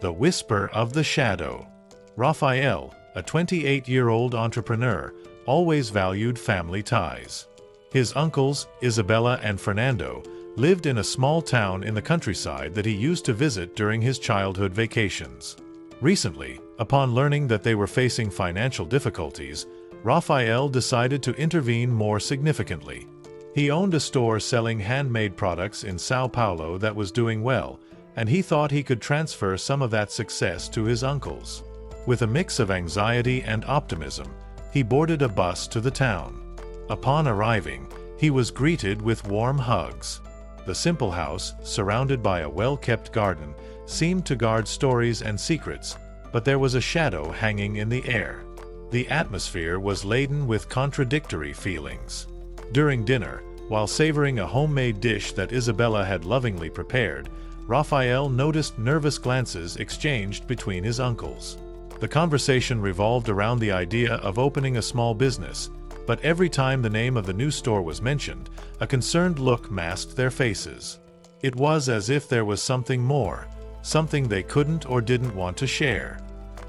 The Whisper of the Shadow. Raphael, a 28-year-old entrepreneur, always valued family ties. His uncles, Isabella and Fernando, lived in a small town in the countryside that he used to visit during his childhood vacations. Recently, upon learning that they were facing financial difficulties, Raphael decided to intervene more significantly. He owned a store selling handmade products in São Paulo that was doing well, and he thought he could transfer some of that success to his uncles. With a mix of anxiety and optimism, he boarded a bus to the town. Upon arriving, he was greeted with warm hugs. The simple house, surrounded by a well-kept garden, seemed to guard stories and secrets, but there was a shadow hanging in the air. The atmosphere was laden with contradictory feelings. During dinner, while savoring a homemade dish that Isabella had lovingly prepared, Raphael noticed nervous glances exchanged between his uncles. The conversation revolved around the idea of opening a small business, but every time the name of the new store was mentioned, a concerned look masked their faces. It was as if there was something more, something they couldn't or didn't want to share.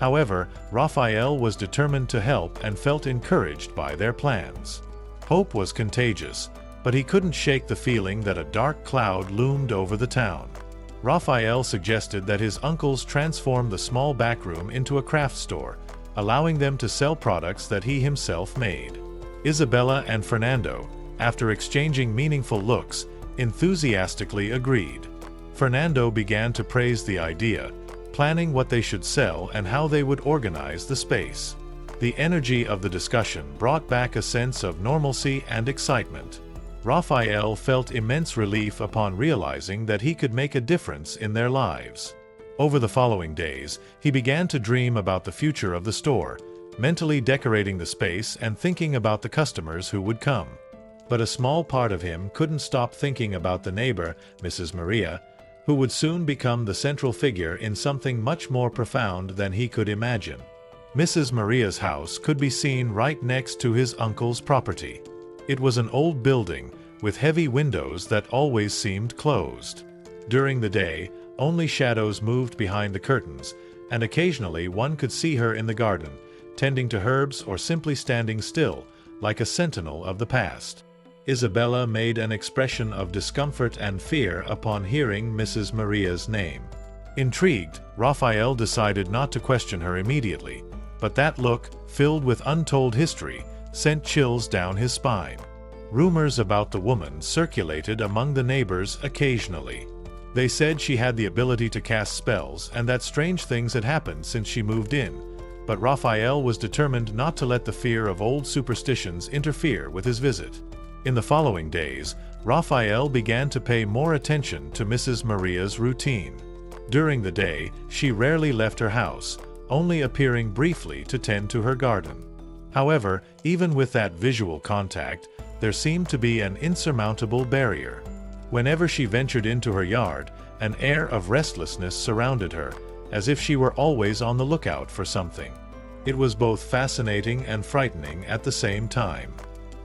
However, Raphael was determined to help and felt encouraged by their plans. Hope was contagious, but he couldn't shake the feeling that a dark cloud loomed over the town. Raphael suggested that his uncles transform the small backroom into a craft store, allowing them to sell products that he himself made. Isabella and Fernando, after exchanging meaningful looks, enthusiastically agreed. Fernando began to praise the idea, planning what they should sell and how they would organize the space. The energy of the discussion brought back a sense of normalcy and excitement. Raphael felt immense relief upon realizing that he could make a difference in their lives. Over the following days, he began to dream about the future of the store, mentally decorating the space and thinking about the customers who would come. But a small part of him couldn't stop thinking about the neighbor, Mrs. Maria, who would soon become the central figure in something much more profound than he could imagine. Mrs. Maria's house could be seen right next to his uncle's property. It was an old building, with heavy windows that always seemed closed. During the day, only shadows moved behind the curtains, and occasionally one could see her in the garden, tending to herbs or simply standing still, like a sentinel of the past. Isabella made an expression of discomfort and fear upon hearing Mrs. Maria's name. Intrigued, Raphael decided not to question her immediately, but that look, filled with untold history, sent chills down his spine. Rumors about the woman circulated among the neighbors occasionally. They said she had the ability to cast spells and that strange things had happened since she moved in, but Raphael was determined not to let the fear of old superstitions interfere with his visit. In the following days, Raphael began to pay more attention to Mrs. Maria's routine. During the day, she rarely left her house, only appearing briefly to tend to her garden. However, even with that visual contact, there seemed to be an insurmountable barrier. Whenever she ventured into her yard, an air of restlessness surrounded her, as if she were always on the lookout for something. It was both fascinating and frightening at the same time.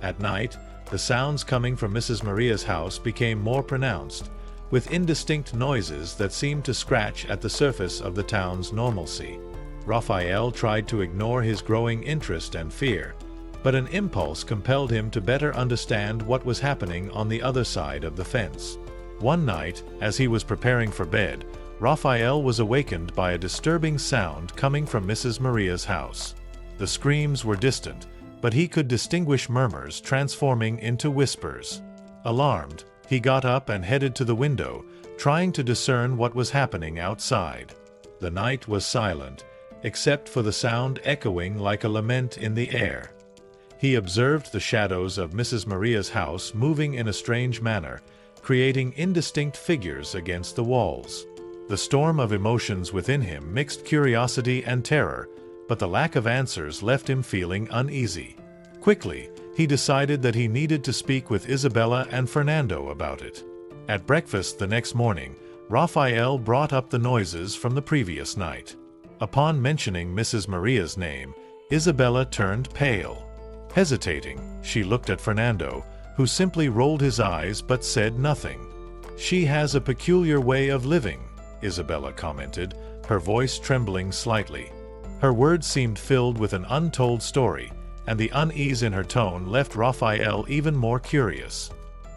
At night, the sounds coming from Mrs. Maria's house became more pronounced, with indistinct noises that seemed to scratch at the surface of the town's normalcy. Raphael tried to ignore his growing interest and fear, but an impulse compelled him to better understand what was happening on the other side of the fence. One night, as he was preparing for bed, Raphael was awakened by a disturbing sound coming from Mrs. Maria's house. The screams were distant, but he could distinguish murmurs transforming into whispers. Alarmed, he got up and headed to the window, trying to discern what was happening outside. The night was silent, except for the sound echoing like a lament in the air. He observed the shadows of Mrs. Maria's house moving in a strange manner, creating indistinct figures against the walls. The storm of emotions within him mixed curiosity and terror, but the lack of answers left him feeling uneasy. Quickly, he decided that he needed to speak with Isabella and Fernando about it. At breakfast the next morning, Raphael brought up the noises from the previous night. Upon mentioning Mrs. Maria's name, Isabella turned pale. Hesitating, she looked at Fernando, who simply rolled his eyes but said nothing. "She has a peculiar way of living," Isabella commented, her voice trembling slightly. Her words seemed filled with an untold story, and the unease in her tone left Raphael even more curious.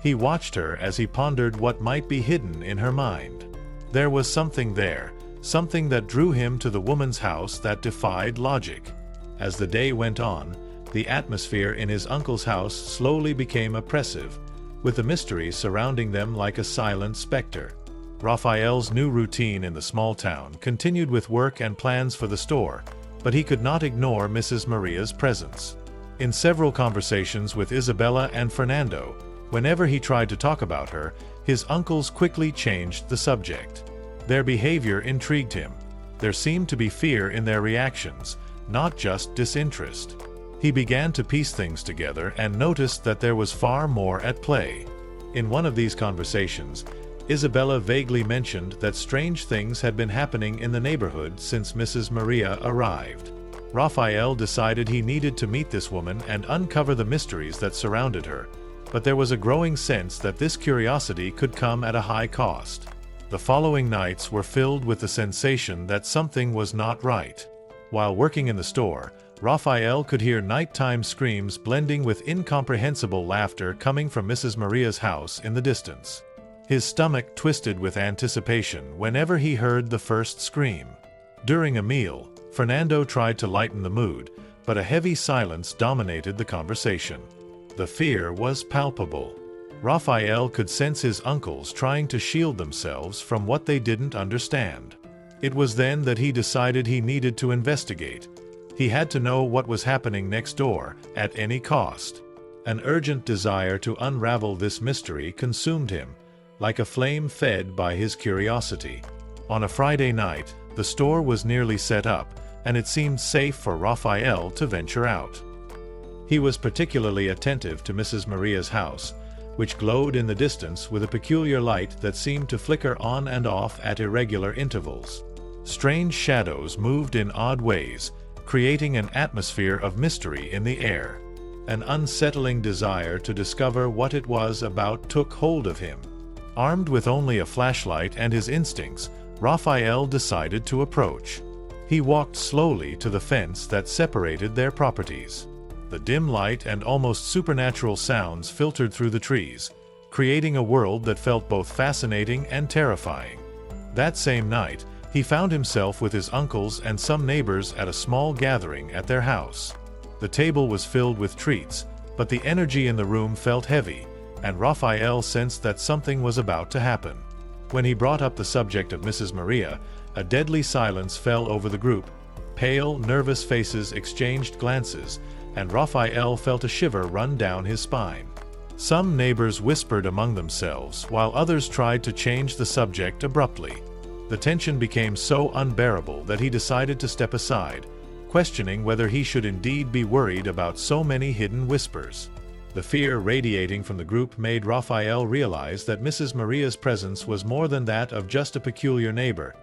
He watched her as he pondered what might be hidden in her mind. There was something there, something that drew him to the woman's house that defied logic. As the day went on, the atmosphere in his uncle's house slowly became oppressive, with the mystery surrounding them like a silent specter. Raphael's new routine in the small town continued with work and plans for the store, but he could not ignore Mrs. Maria's presence. In several conversations with Isabella and Fernando, whenever he tried to talk about her, his uncles quickly changed the subject. Their behavior intrigued him. There seemed to be fear in their reactions, not just disinterest. He began to piece things together and noticed that there was far more at play. In one of these conversations, Isabella vaguely mentioned that strange things had been happening in the neighborhood since Mrs. Maria arrived. Raphael decided he needed to meet this woman and uncover the mysteries that surrounded her, but there was a growing sense that this curiosity could come at a high cost. The following nights were filled with the sensation that something was not right. While working in the store, Raphael could hear nighttime screams blending with incomprehensible laughter coming from Mrs. Maria's house in the distance. His stomach twisted with anticipation whenever he heard the first scream. During a meal, Fernando tried to lighten the mood, but a heavy silence dominated the conversation. The fear was palpable. Raphael could sense his uncles trying to shield themselves from what they didn't understand. It was then that he decided he needed to investigate. He had to know what was happening next door, at any cost. An urgent desire to unravel this mystery consumed him, like a flame fed by his curiosity. On a Friday night, the store was nearly set up, and it seemed safe for Raphael to venture out. He was particularly attentive to Mrs. Maria's house, which glowed in the distance with a peculiar light that seemed to flicker on and off at irregular intervals. Strange shadows moved in odd ways, creating an atmosphere of mystery in the air. An unsettling desire to discover what it was about took hold of him. Armed with only a flashlight and his instincts, Raphael decided to approach. He walked slowly to the fence that separated their properties. The dim light and almost supernatural sounds filtered through the trees, creating a world that felt both fascinating and terrifying. That same night, he found himself with his uncles and some neighbors at a small gathering at their house. The table was filled with treats, but the energy in the room felt heavy, and Raphael sensed that something was about to happen. When he brought up the subject of Mrs. Maria, a deadly silence fell over the group. Pale, nervous faces exchanged glances, and Raphael felt a shiver run down his spine. Some neighbors whispered among themselves, while others tried to change the subject abruptly. The tension became so unbearable that he decided to step aside, questioning whether he should indeed be worried about so many hidden whispers. The fear radiating from the group made Raphael realize that Mrs. Maria's presence was more than that of just a peculiar neighbor.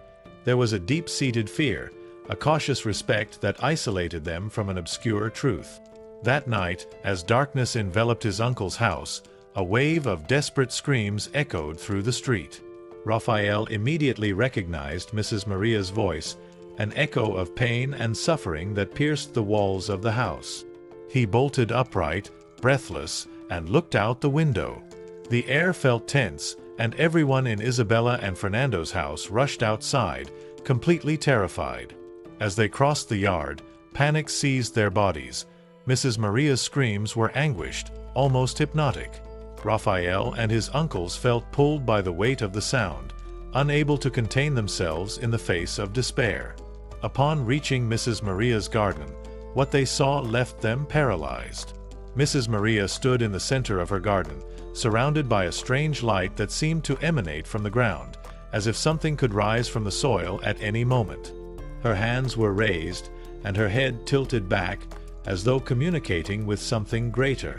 There was a deep-seated fear, a cautious respect that isolated them from an obscure truth. That night, as darkness enveloped his uncle's house, a wave of desperate screams echoed through the street. Raphael immediately recognized Mrs. Maria's voice, an echo of pain and suffering that pierced the walls of the house. He bolted upright, breathless, and looked out the window. The air felt tense, and everyone in Isabella and Fernando's house rushed outside, completely terrified. As they crossed the yard, panic seized their bodies. Mrs. Maria's screams were anguished, almost hypnotic. Raphael and his uncles felt pulled by the weight of the sound, unable to contain themselves in the face of despair. Upon reaching Mrs. Maria's garden, what they saw left them paralyzed. Mrs. Maria stood in the center of her garden, surrounded by a strange light that seemed to emanate from the ground, as if something could rise from the soil at any moment. Her hands were raised, and her head tilted back, as though communicating with something greater.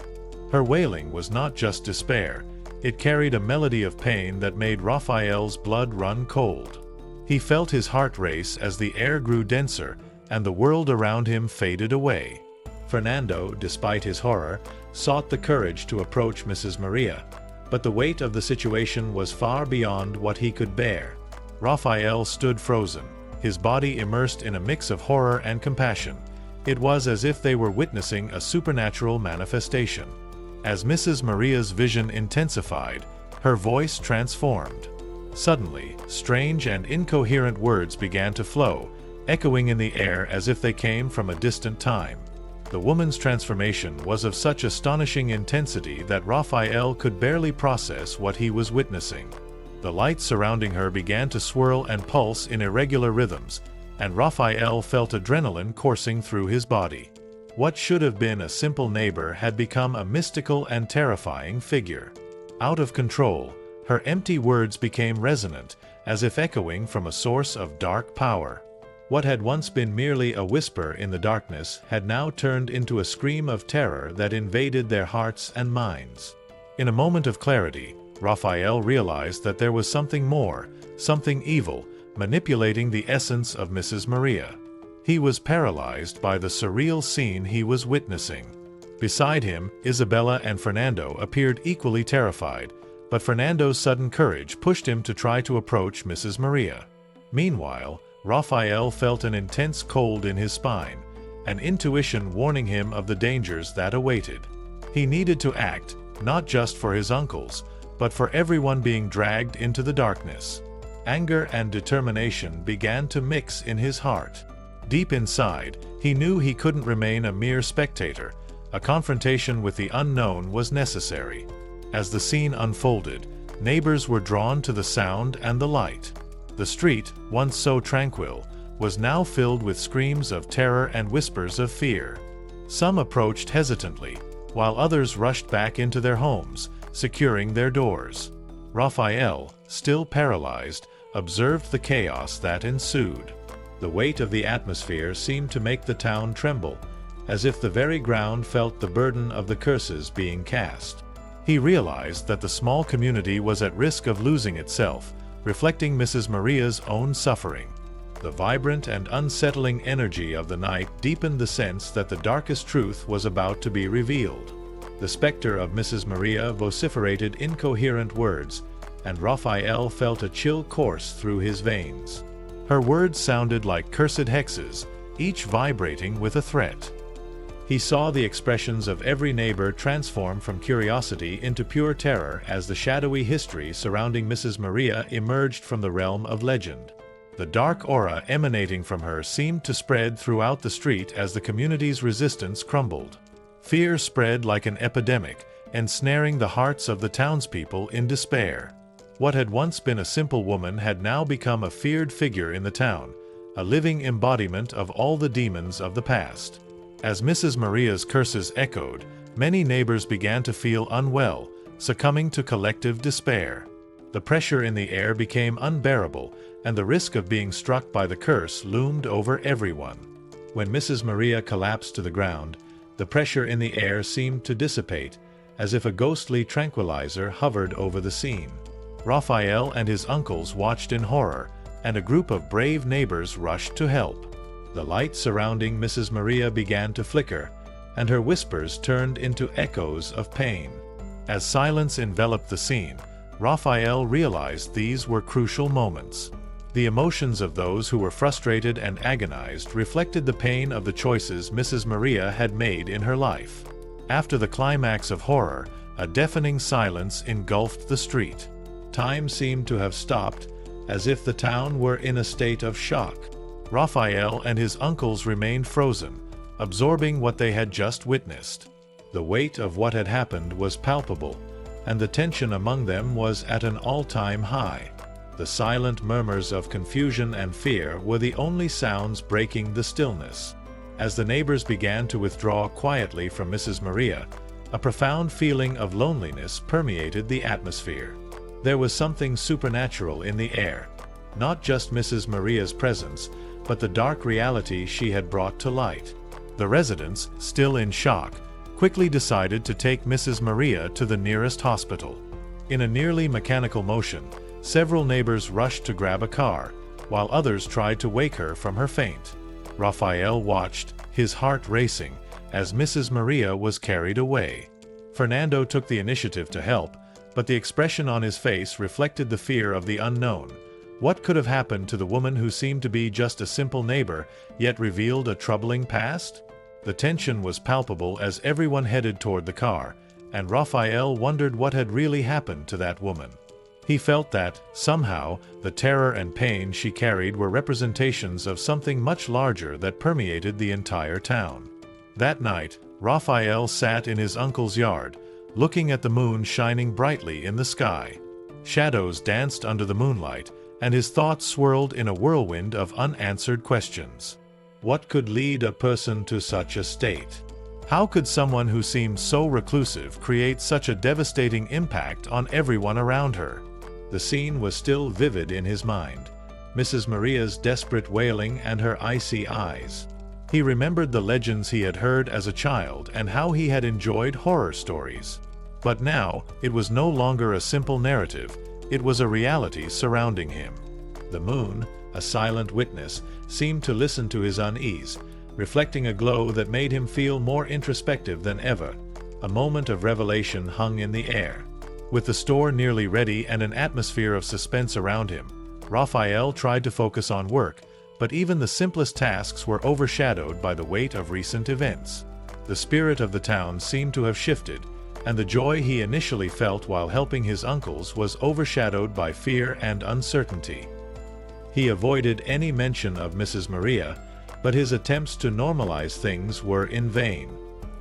Her wailing was not just despair, it carried a melody of pain that made Raphael's blood run cold. He felt his heart race as the air grew denser, and the world around him faded away. Fernando, despite his horror, sought the courage to approach Mrs. Maria, but the weight of the situation was far beyond what he could bear. Raphael stood frozen, his body immersed in a mix of horror and compassion. It was as if they were witnessing a supernatural manifestation. As Mrs. Maria's vision intensified, her voice transformed. Suddenly, strange and incoherent words began to flow, echoing in the air as if they came from a distant time. The woman's transformation was of such astonishing intensity that Raphael could barely process what he was witnessing. The light surrounding her began to swirl and pulse in irregular rhythms, and Raphael felt adrenaline coursing through his body. What should have been a simple neighbor had become a mystical and terrifying figure. Out of control, her empty words became resonant, as if echoing from a source of dark power. What had once been merely a whisper in the darkness had now turned into a scream of terror that invaded their hearts and minds. In a moment of clarity, Raphael realized that there was something more, something evil, manipulating the essence of Mrs. Maria. He was paralyzed by the surreal scene he was witnessing. Beside him, Isabella and Fernando appeared equally terrified, but Fernando's sudden courage pushed him to try to approach Mrs. Maria. Meanwhile, Raphael felt an intense cold in his spine, an intuition warning him of the dangers that awaited. He needed to act, not just for his uncles, but for everyone being dragged into the darkness. Anger and determination began to mix in his heart. Deep inside, he knew he couldn't remain a mere spectator. A confrontation with the unknown was necessary. As the scene unfolded, neighbors were drawn to the sound and the light. The street, once so tranquil, was now filled with screams of terror and whispers of fear. Some approached hesitantly, while others rushed back into their homes, securing their doors. Raphael, still paralyzed, observed the chaos that ensued. The weight of the atmosphere seemed to make the town tremble, as if the very ground felt the burden of the curses being cast. He realized that the small community was at risk of losing itself, reflecting Mrs. Maria's own suffering. The vibrant and unsettling energy of the night deepened the sense that the darkest truth was about to be revealed. The specter of Mrs. Maria vociferated incoherent words, and Raphael felt a chill course through his veins. Her words sounded like cursed hexes, each vibrating with a threat. He saw the expressions of every neighbor transform from curiosity into pure terror as the shadowy history surrounding Mrs. Maria emerged from the realm of legend. The dark aura emanating from her seemed to spread throughout the street as the community's resistance crumbled. Fear spread like an epidemic, ensnaring the hearts of the townspeople in despair. What had once been a simple woman had now become a feared figure in the town, a living embodiment of all the demons of the past. As Mrs. Maria's curses echoed, many neighbors began to feel unwell, succumbing to collective despair. The pressure in the air became unbearable, and the risk of being struck by the curse loomed over everyone. When Mrs. Maria collapsed to the ground, the pressure in the air seemed to dissipate, as if a ghostly tranquilizer hovered over the scene. Raphael and his uncles watched in horror, and a group of brave neighbors rushed to help. The light surrounding Mrs. Maria began to flicker, and her whispers turned into echoes of pain. As silence enveloped the scene, Raphael realized these were crucial moments. The emotions of those who were frustrated and agonized reflected the pain of the choices Mrs. Maria had made in her life. After the climax of horror, a deafening silence engulfed the street. Time seemed to have stopped, as if the town were in a state of shock. Raphael and his uncles remained frozen, absorbing what they had just witnessed. The weight of what had happened was palpable, and the tension among them was at an all-time high. The silent murmurs of confusion and fear were the only sounds breaking the stillness. As the neighbors began to withdraw quietly from Mrs. Maria, a profound feeling of loneliness permeated the atmosphere. There was something supernatural in the air, not just Mrs. Maria's presence, but the dark reality she had brought to light. The residents, still in shock, quickly decided to take Mrs. Maria to the nearest hospital. In a nearly mechanical motion, several neighbors rushed to grab a car, while others tried to wake her from her faint. Raphael watched, his heart racing, as Mrs. Maria was carried away. Fernando took the initiative to help, but the expression on his face reflected the fear of the unknown. What could have happened to the woman who seemed to be just a simple neighbor, yet revealed a troubling past? The tension was palpable as everyone headed toward the car, and Raphael wondered what had really happened to that woman. He felt that, somehow, the terror and pain she carried were representations of something much larger that permeated the entire town. That night, Raphael sat in his uncle's yard, looking at the moon shining brightly in the sky. Shadows danced under the moonlight, and his thoughts swirled in a whirlwind of unanswered questions. What could lead a person to such a state? How could someone who seemed so reclusive create such a devastating impact on everyone around her? The scene was still vivid in his mind. Mrs. Maria's desperate wailing and her icy eyes. He remembered the legends he had heard as a child and how he had enjoyed horror stories. But now, it was no longer a simple narrative, it was a reality surrounding him. The moon, a silent witness, seemed to listen to his unease, reflecting a glow that made him feel more introspective than ever. A moment of revelation hung in the air. With the store nearly ready and an atmosphere of suspense around him, Raphael tried to focus on work, but even the simplest tasks were overshadowed by the weight of recent events. The spirit of the town seemed to have shifted, and the joy he initially felt while helping his uncles was overshadowed by fear and uncertainty. He avoided any mention of Mrs. Maria, but his attempts to normalize things were in vain.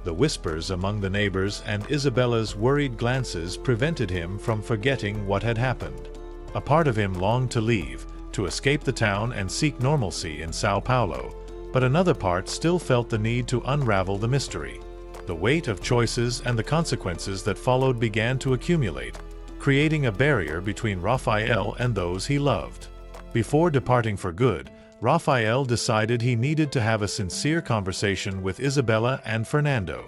The whispers among the neighbors and Isabella's worried glances prevented him from forgetting what had happened. A part of him longed to leave, to escape the town and seek normalcy in Sao Paulo, but another part still felt the need to unravel the mystery. The weight of choices and the consequences that followed began to accumulate, creating a barrier between Raphael and those he loved. Before departing for good, Raphael decided he needed to have a sincere conversation with Isabella and Fernando.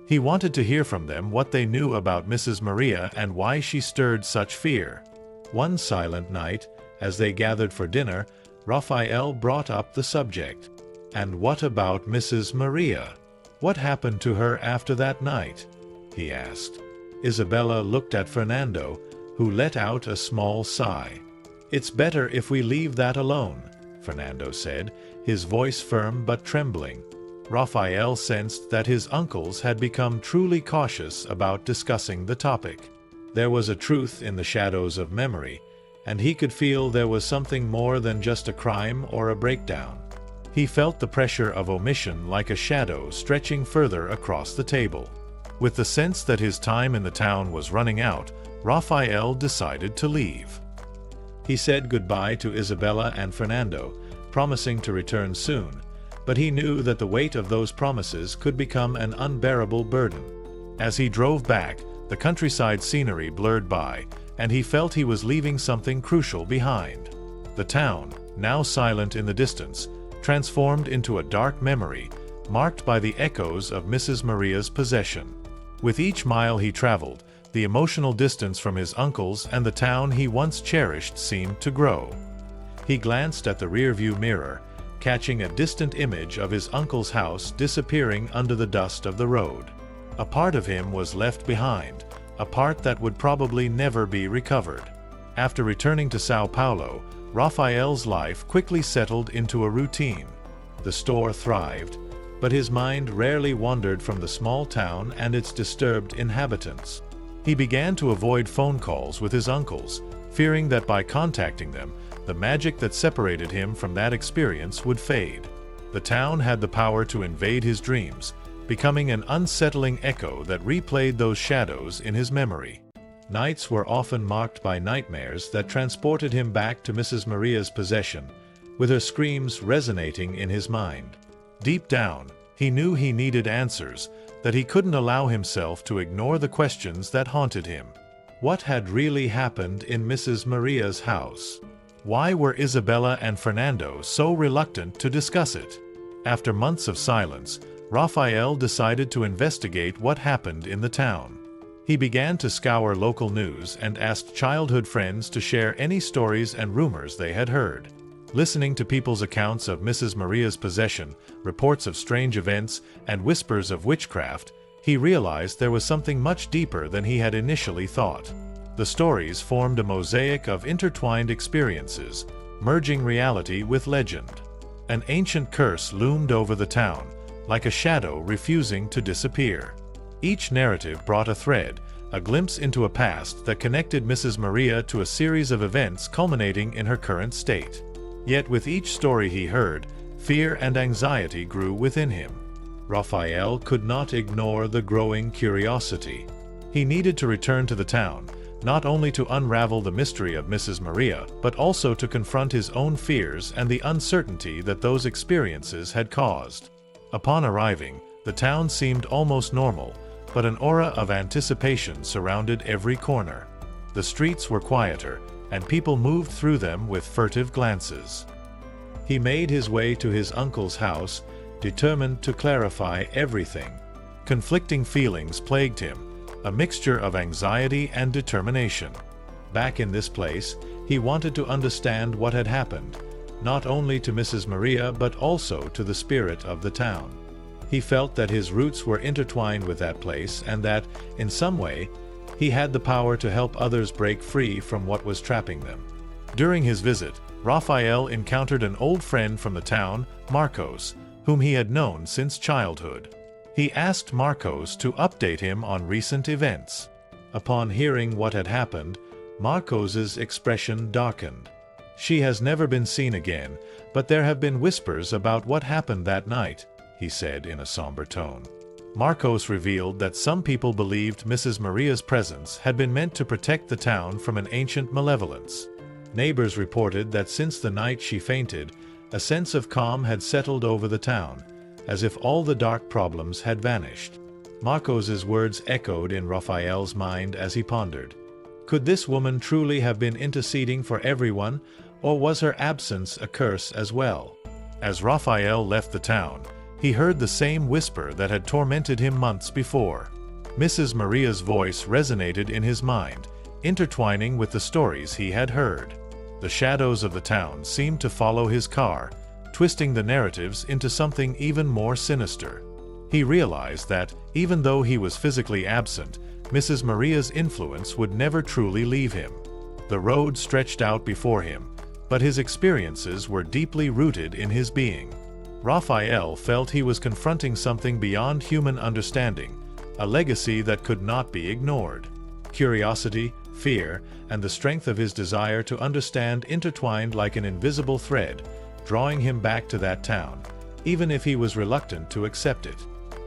He wanted to hear from them what they knew about Mrs. Maria and why she stirred such fear. One silent night, as they gathered for dinner, Raphael brought up the subject. "And what about Mrs. Maria? What happened to her after that night?" he asked. Isabella looked at Fernando, who let out a small sigh. "It's better if we leave that alone," Fernando said, his voice firm but trembling. Raphael sensed that his uncles had become truly cautious about discussing the topic. There was a truth in the shadows of memory, and he could feel there was something more than just a crime or a breakdown. He felt the pressure of omission like a shadow stretching further across the table. With the sense that his time in the town was running out, Raphael decided to leave. He said goodbye to Isabella and Fernando, promising to return soon, but he knew that the weight of those promises could become an unbearable burden. As he drove back, the countryside scenery blurred by, and he felt he was leaving something crucial behind. The town, now silent in the distance, transformed into a dark memory, marked by the echoes of Mrs. Maria's possession. With each mile he traveled, the emotional distance from his uncles and the town he once cherished seemed to grow. He glanced at the rearview mirror, catching a distant image of his uncle's house disappearing under the dust of the road. A part of him was left behind, a part that would probably never be recovered. After returning to Sao Paulo, Raphael's life quickly settled into a routine. The store thrived, but his mind rarely wandered from the small town and its disturbed inhabitants. He began to avoid phone calls with his uncles, fearing that by contacting them, the magic that separated him from that experience would fade. The town had the power to invade his dreams, becoming an unsettling echo that replayed those shadows in his memory. Nights were often marked by nightmares that transported him back to Mrs. Maria's possession, with her screams resonating in his mind. Deep down, he knew he needed answers, that he couldn't allow himself to ignore the questions that haunted him. What had really happened in Mrs. Maria's house? Why were Isabella and Fernando so reluctant to discuss it? After months of silence, Raphael decided to investigate what happened in the town. He began to scour local news and asked childhood friends to share any stories and rumors they had heard. Listening to people's accounts of Mrs. Maria's possession, reports of strange events, and whispers of witchcraft, he realized there was something much deeper than he had initially thought. The stories formed a mosaic of intertwined experiences, merging reality with legend. An ancient curse loomed over the town, like a shadow refusing to disappear. Each narrative brought a thread, a glimpse into a past that connected Mrs. Maria to a series of events culminating in her current state. Yet with each story he heard, fear and anxiety grew within him. Raphael could not ignore the growing curiosity. He needed to return to the town, not only to unravel the mystery of Mrs. Maria, but also to confront his own fears and the uncertainty that those experiences had caused. Upon arriving, the town seemed almost normal, but an aura of anticipation surrounded every corner. The streets were quieter, and people moved through them with furtive glances. He made his way to his uncle's house, determined to clarify everything. Conflicting feelings plagued him, a mixture of anxiety and determination. Back in this place, he wanted to understand what had happened, not only to Mrs. Maria but also to the spirit of the town. He felt that his roots were intertwined with that place and that, in some way, he had the power to help others break free from what was trapping them. During his visit, Raphael encountered an old friend from the town, Marcos, whom he had known since childhood. He asked Marcos to update him on recent events. Upon hearing what had happened, Marcos's expression darkened. "She has never been seen again, but there have been whispers about what happened that night," he said in a somber tone. Marcos revealed that some people believed Mrs. Maria's presence had been meant to protect the town from an ancient malevolence. Neighbors reported that since the night she fainted, a sense of calm had settled over the town, as if all the dark problems had vanished. Marcos's words echoed in Raphael's mind as he pondered. Could this woman truly have been interceding for everyone, or was her absence a curse as well? As Raphael left the town, he heard the same whisper that had tormented him months before. Mrs. Maria's voice resonated in his mind, intertwining with the stories he had heard. The shadows of the town seemed to follow his car, twisting the narratives into something even more sinister. He realized that, even though he was physically absent, Mrs. Maria's influence would never truly leave him. The road stretched out before him, but his experiences were deeply rooted in his being. Raphael felt he was confronting something beyond human understanding, a legacy that could not be ignored. Curiosity, fear, and the strength of his desire to understand intertwined like an invisible thread, drawing him back to that town, even if he was reluctant to accept it.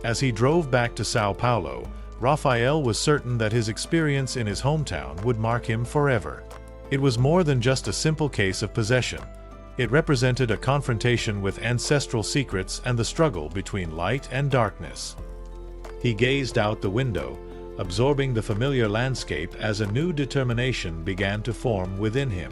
As he drove back to Sao Paulo, Raphael was certain that his experience in his hometown would mark him forever. It was more than just a simple case of possession. It represented a confrontation with ancestral secrets and the struggle between light and darkness. He gazed out the window, absorbing the familiar landscape as a new determination began to form within him.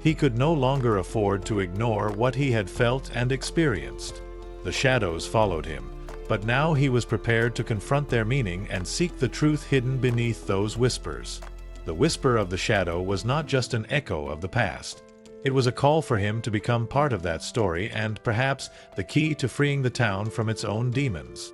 He could no longer afford to ignore what he had felt and experienced. The shadows followed him, but now he was prepared to confront their meaning and seek the truth hidden beneath those whispers. The whisper of the shadow was not just an echo of the past. It was a call for him to become part of that story and, perhaps, the key to freeing the town from its own demons.